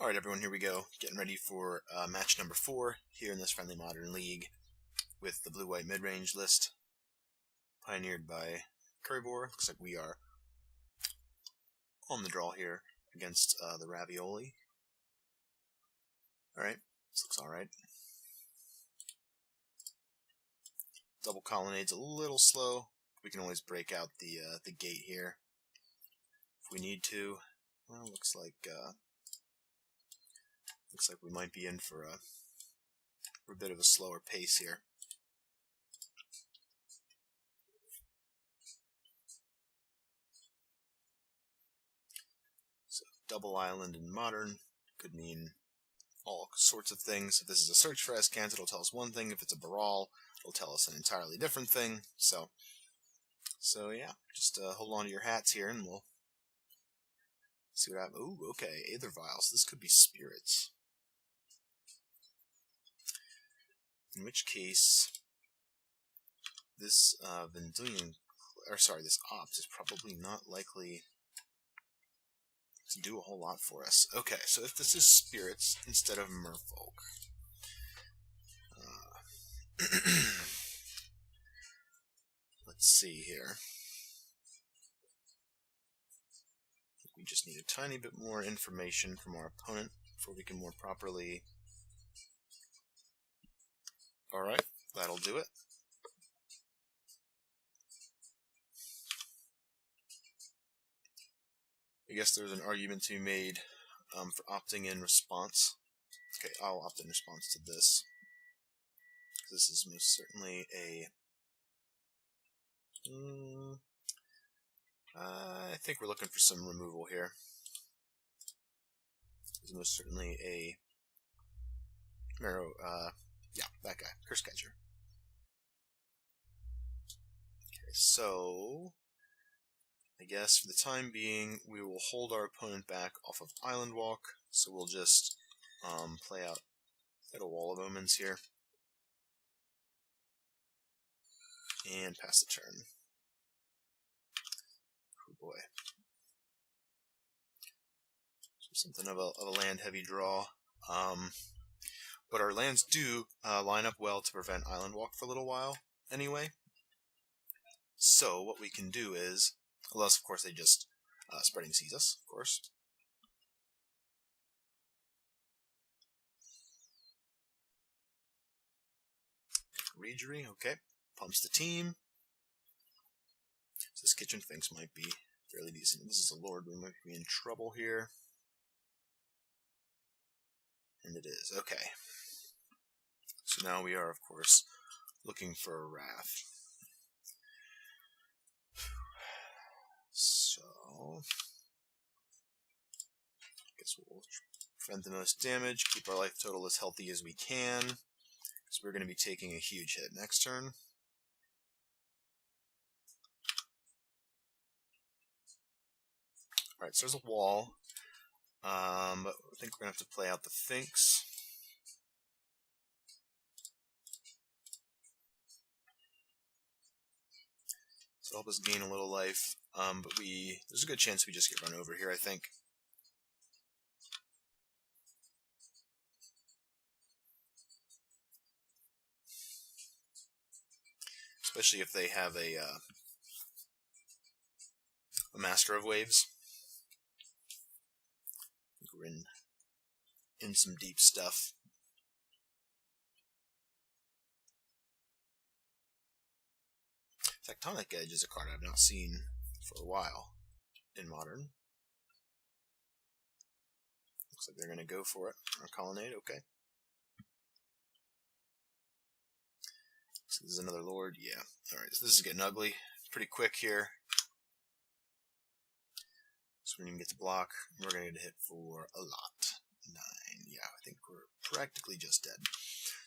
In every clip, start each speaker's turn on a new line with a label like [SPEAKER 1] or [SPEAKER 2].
[SPEAKER 1] Alright everyone, here we go. Getting ready for match number 4 here in this Friendly Modern League with the blue-white mid-range list pioneered by Curryvore. Looks like we are on the draw here against the Ravioli. Alright, this looks alright. Double Colonnade's a little slow. We can always break out the gate here if we need to. Well, looks like we might be in for a bit of a slower pace here. So double island in modern could mean all sorts of things. If this is a search for Escant, it'll tell us one thing. If it's a Baral, it'll tell us an entirely different thing. So yeah, just hold on to your hats here and we'll see what happens. Ooh, okay, Aether Vials. This could be spirits. In which case, this this Opt is probably not likely to do a whole lot for us. Okay, so if this is spirits instead of Merfolk, let's see here. We just need a tiny bit more information from our opponent before we can more properly. Alright, that'll do it. I guess there's an argument to be made for opting in response. Okay, I'll opt in response to this. This is most certainly a... I think we're looking for some removal here. This is most certainly a... yeah, that guy, Curse Catcher. Okay, so I guess for the time being, we will hold our opponent back off of Island Walk. So we'll just play out a Wall of Omens here and pass the turn. Oh boy, so something of a land-heavy draw. But our lands do line up well to prevent Island Walk for a little while, anyway. So what we can do is, unless of course they just Spreading Seas us, of course. Ragery, okay, pumps the team. So this Kitchen Finks might be fairly decent. This is a Lord, we might be in trouble here. And it is, okay. So now we are, of course, looking for a Wrath. So, I guess we'll prevent the most damage, keep our life total as healthy as we can, because we're going to be taking a huge hit next turn. Alright, so there's a wall, but I think we're going to have to play out the Finks. So help us gain a little life, but there's a good chance we just get run over here, I think. Especially if they have a Master of Waves. I think we're in some deep stuff. Tectonic Edge is a card I've not seen for a while in Modern. Looks like they're going to go for it. Or Colonnade, okay. So this is another Lord, yeah. Alright, so this is getting ugly pretty quick here. So we didn't even get to block. We're going to get a hit for a lot. 9, yeah, I think we're practically just dead.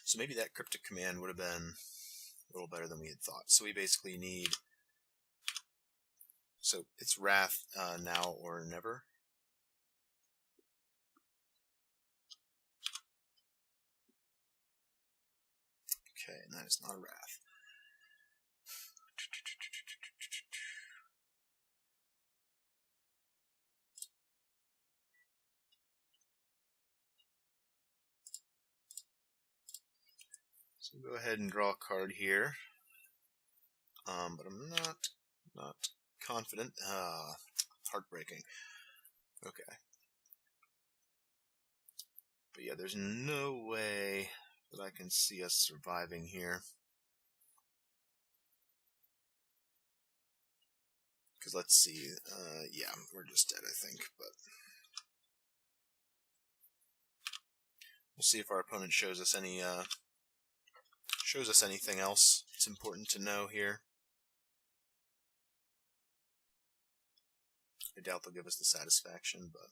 [SPEAKER 1] So maybe that Cryptic Command would have been a little better than we had thought. So we basically need... So it's Wrath now or never. Okay, and that is not a Wrath. So we'll go ahead and draw a card here. But I'm not confident. Heartbreaking. Okay. But yeah, there's no way that I can see us surviving here. Because let's see, yeah, we're just dead, I think, but we'll see if our opponent shows us anything else. It's important to know here. I doubt they'll give us the satisfaction, but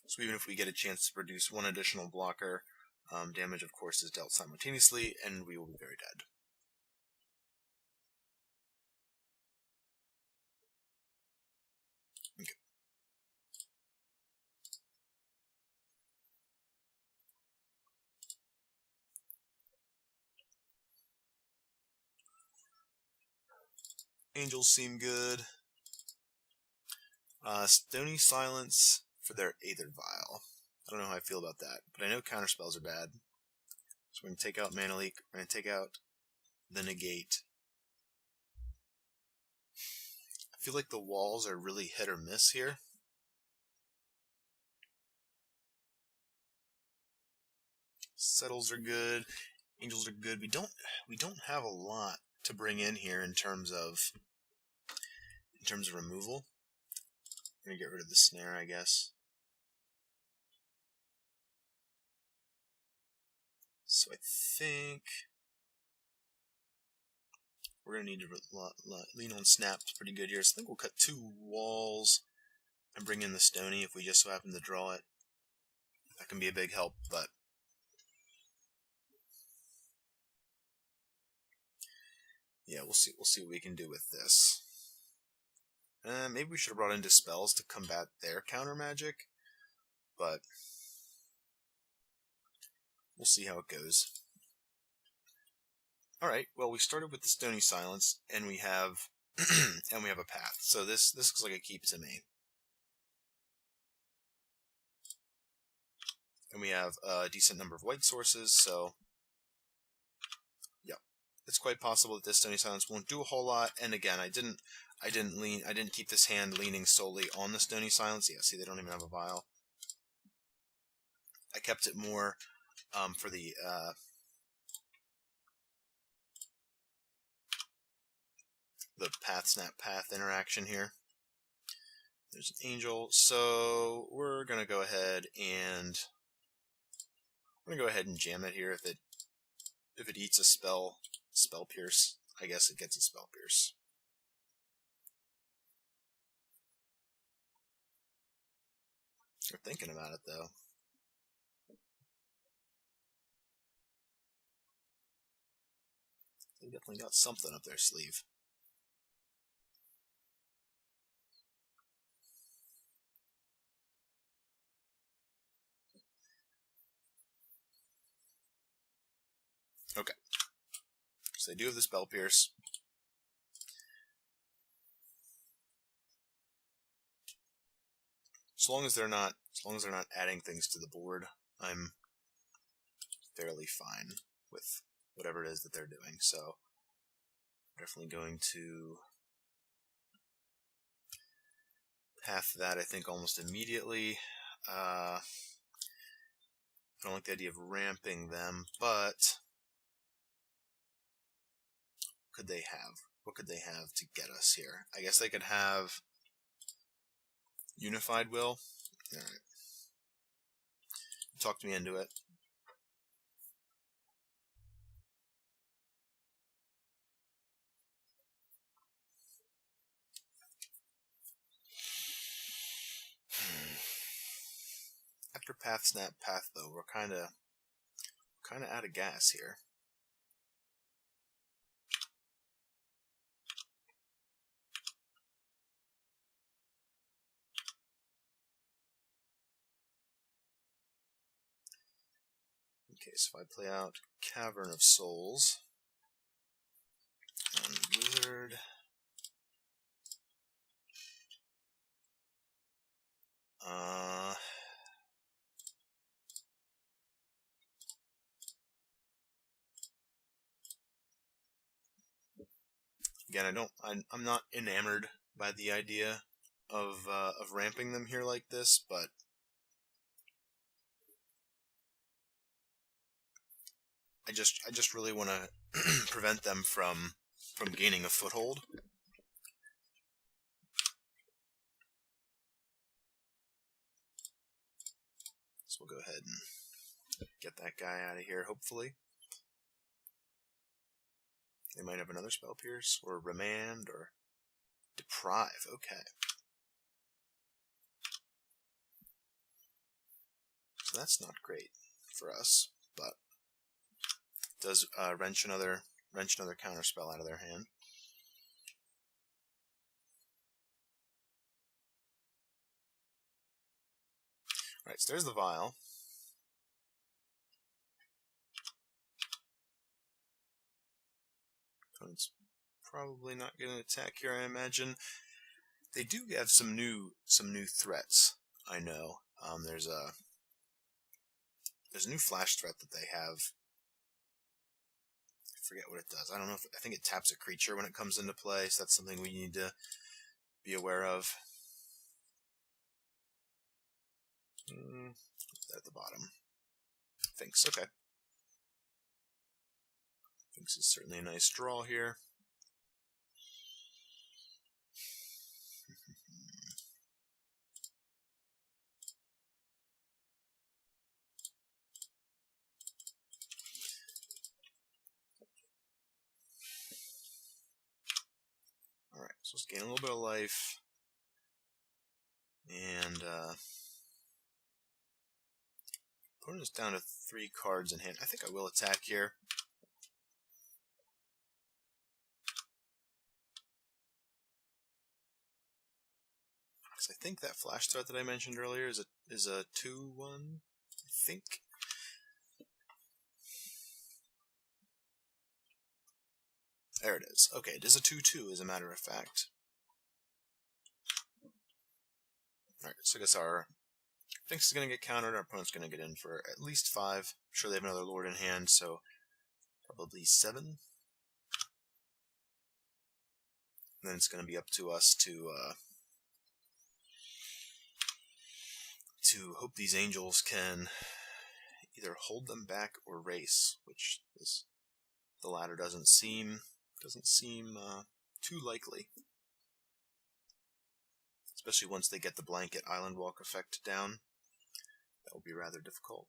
[SPEAKER 1] so even if we get a chance to produce one additional blocker, damage, of course, is dealt simultaneously, and we will be very dead. Okay. Angels seem good. Stony Silence for their Aether Vial. I don't know how I feel about that, but I know counterspells are bad. So we're going to take out Mana Leak, we're going to take out the Negate. I feel like the walls are really hit or miss here. Settles are good, Angels are good. We don't have a lot to bring in here in terms of removal. I'm gonna get rid of the Snare, I guess. So I think we're going to need to lean on Snaps pretty good here. So I think we'll cut 2 walls and bring in the Stony if we just so happen to draw it. That can be a big help, but yeah, we'll see what we can do with this. Maybe we should have brought in Dispels to combat their counter magic, but we'll see how it goes. Alright, well, we started with the Stony Silence, and we have a path. So this looks like a keep to me. And we have a decent number of white sources, so yep. It's quite possible that this Stony Silence won't do a whole lot, and again, I didn't keep this hand leaning solely on the Stony Silence. Yeah, see, they don't even have a vial. I kept it more for the path snap path interaction here. There's an Angel, so we're gonna go ahead and jam it here. If it eats a spell pierce, I guess it gets a spell pierce. They're thinking about it though. They definitely got something up their sleeve. Okay. So they do have the spell pierce. As long as they're not adding things to the board, I'm fairly fine with whatever it is that they're doing. So definitely going to path that, I think, almost immediately. I don't like the idea of ramping them, but what could they have to get us here? I guess they could have Unified Will. Alright. Talked me into it. After path snap path though, we're kinda out of gas here. Okay, so if I play out Cavern of Souls and Wizard, Again, I'm not enamored by the idea of ramping them here like this, but I just really want to prevent them from gaining a foothold. So we'll go ahead and get that guy out of here, hopefully. They might have another Spell Pierce, or Remand, or Deprive. Okay. So that's not great for us, but it does wrench another counterspell out of their hand. Alright, so there's the Vial. Opponent's probably not going to attack here, I imagine. They do have some new threats, I know. There's a new flash threat that they have. I forget what it does. I think it taps a creature when it comes into play, so that's something we need to be aware of. At the bottom. Finks, okay. Finks is certainly a nice draw here. Alright, so let's gain a little bit of life. And opponent is down to 3 cards in hand. I think I will attack here. Because I think that flash threat that I mentioned earlier is a 2/1, I think. There it is. Okay, it is a 2/2 as a matter of fact. Alright, so I guess our Finks is going to get countered, our opponent's going to get in for at least 5. I'm sure they have another Lord in hand, so probably 7. And then it's going to be up to us to hope these angels can either hold them back or race, which the latter doesn't seem too likely. Especially once they get the blanket Island Walk effect down. That will be rather difficult.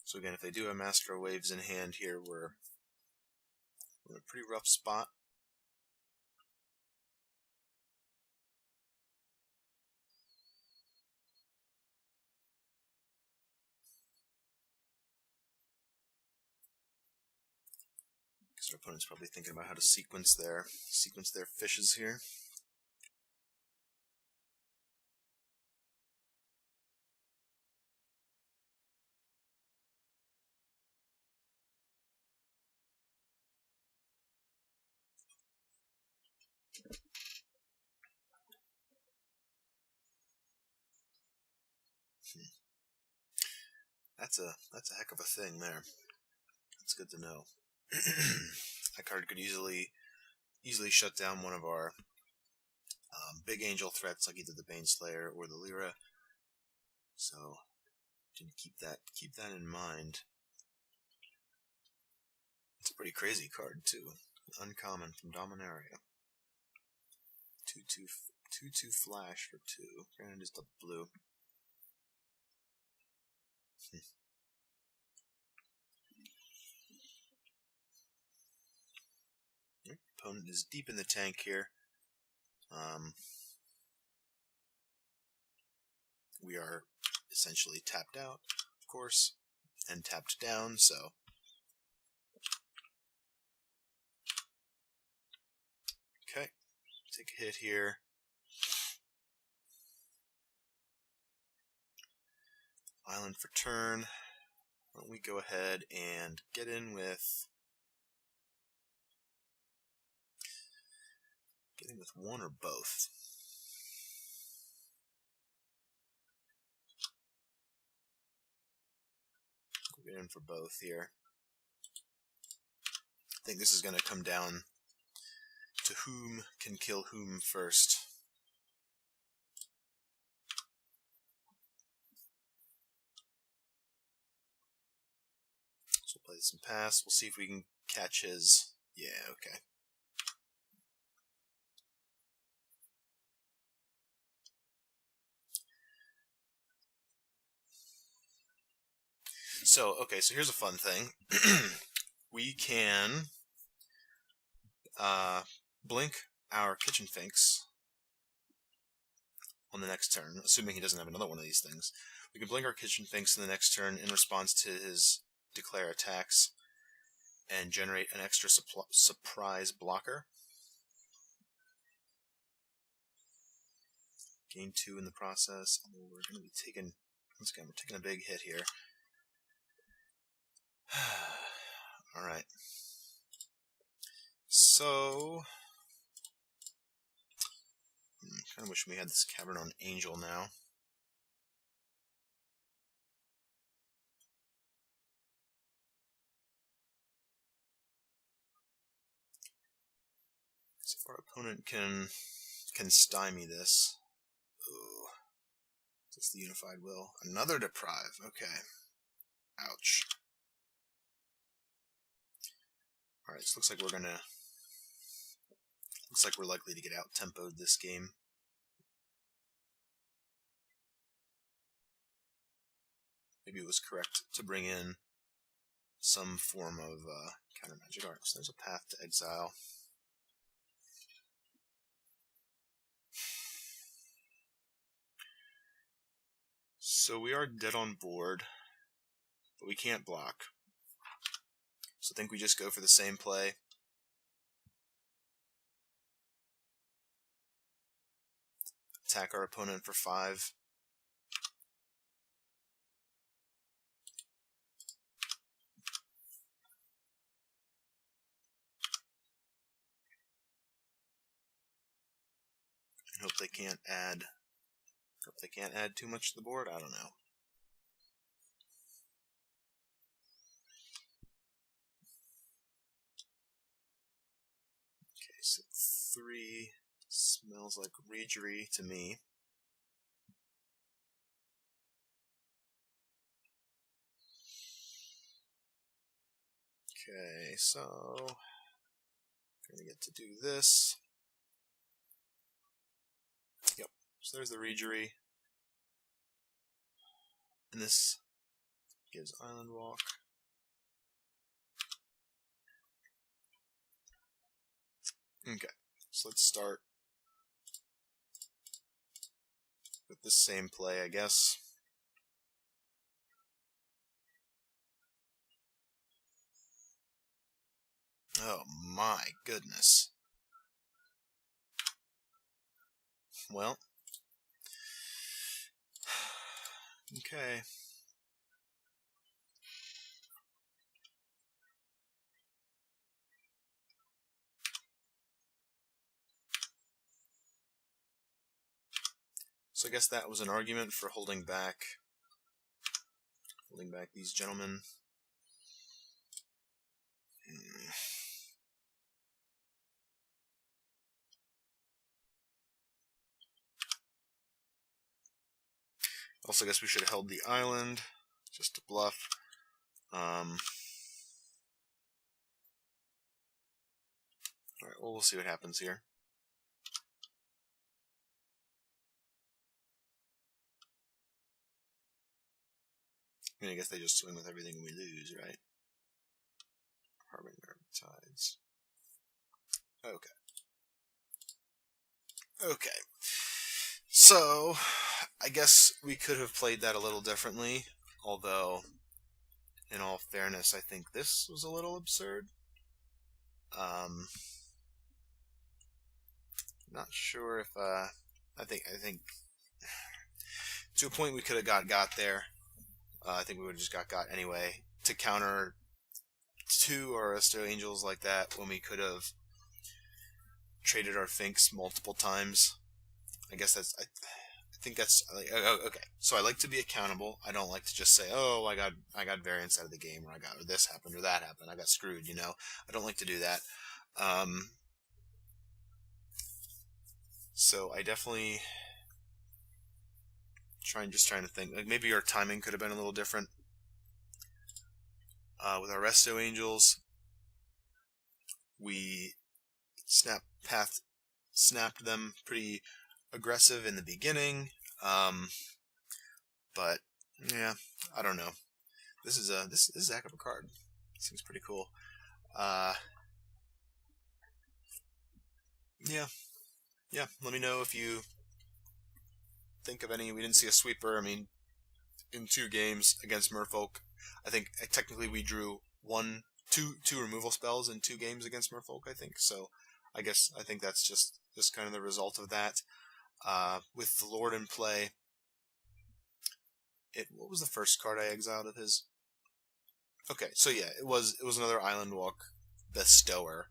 [SPEAKER 1] So again, if they do have Master of Waves in hand here, we're in a pretty rough spot. Because our opponent's probably thinking about how to sequence their fishes here. That's a heck of a thing there. That's good to know. That card could easily shut down one of our big angel threats, like either the Baneslayer or the Lyra. So, keep that in mind. It's a pretty crazy card too. Uncommon from Dominaria. 2/2 flash for 2. Granted, just a blue. Opponent is deep in the tank here. We are essentially tapped out, of course, and tapped down, so okay, take a hit here. Island for turn. Why don't we go ahead and get in with one or both? We're in for both here. I think this is going to come down to whom can kill whom first. So we'll play this and pass. We'll see if we can catch his... Yeah, okay. So, okay, so here's a fun thing. We can blink our kitchen Finks on the next turn, assuming he doesn't have another one of these things. We can blink our kitchen Finks in the next turn in response to his declare attacks and generate an extra surprise blocker. Gain 2 in the process. Although we're going to be taking, once again, we're taking a big hit here. Alright. So, I kind of wish we had this Cavern of Angel now. So if our opponent can stymie this. Ooh. Just the Unified Will. Another Deprive. Okay. Ouch. Alright, so looks like we're gonna... Looks like we're likely to get out-tempoed this game. Maybe it was correct to bring in some form of counter magic. Alright, so there's a path to exile. So we are dead on board, but we can't block. So I think we just go for the same play. Attack our opponent for 5. And hope they can't add too much to the board. I don't know. Okay, so 3 smells like Regery to me. Okay, so I'm gonna get to do this. Yep. So there's the Regery. And this gives Island Walk. Okay, so let's start with the same play, I guess. Oh my goodness. Well. Okay. So I guess that was an argument for holding back these gentlemen. Also, I guess we should have held the island just to bluff. Alright, well, we'll see what happens here. I mean, I guess they just swing with everything we lose, right? Harbinger Tides. Okay. Okay. So, I guess we could have played that a little differently, although, in all fairness, I think this was a little absurd. Not sure if, I think, to a point we could have got there. I think we would have just got anyway, to counter 2 Aristo Angels like that when we could have traded our Finks multiple times. I guess that's, I think that's okay. So I like to be accountable. I don't like to just say, "Oh, I got variance out of the game, or this happened or that happened. I got screwed." You know, I don't like to do that. So I definitely trying to think. Like maybe our timing could have been a little different. With our Resto Angels, we snapped them pretty aggressive in the beginning. But yeah, I don't know. This is a heck of a card. Seems pretty cool. Yeah. Let me know if you think of any. We didn't see a sweeper. I mean, in 2 games against Merfolk, I think technically we drew two removal spells in 2 games against Merfolk. I think so. I think that's just kind of the result of that. With the Lord in play, what was the first card I exiled of his? Okay, so yeah, it was another Island Walk Bestower.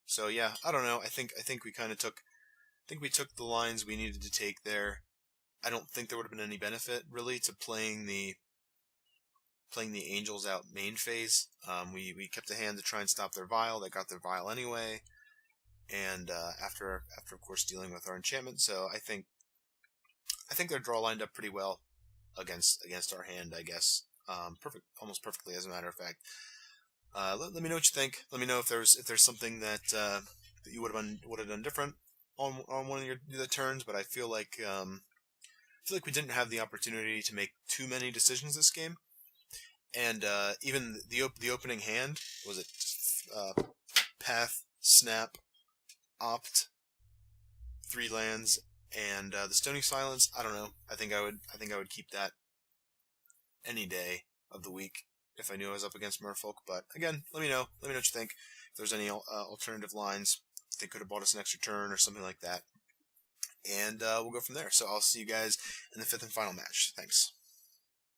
[SPEAKER 1] So yeah, I don't know. I think we kind of took the lines we needed to take there. I don't think there would have been any benefit really to playing the Angels out main phase. We kept a hand to try and stop their Vial. They got their Vial anyway, and after of course dealing with our enchantment. So I think their draw lined up pretty well against our hand, I guess. Almost perfectly, as a matter of fact. Let me know what you think. Let me know if there's something that you would have done different on one of the turns. But I feel like we didn't have the opportunity to make too many decisions this game. And even the opening hand, was it Path, Snap, Opt, 3 lands, and the Stony Silence. I don't know. I think I would keep that any day of the week if I knew I was up against Merfolk. But again, let me know. Let me know what you think. If there's any alternative lines, they could have bought us an extra turn or something like that. And we'll go from there. So I'll see you guys in the 5th and final match. Thanks.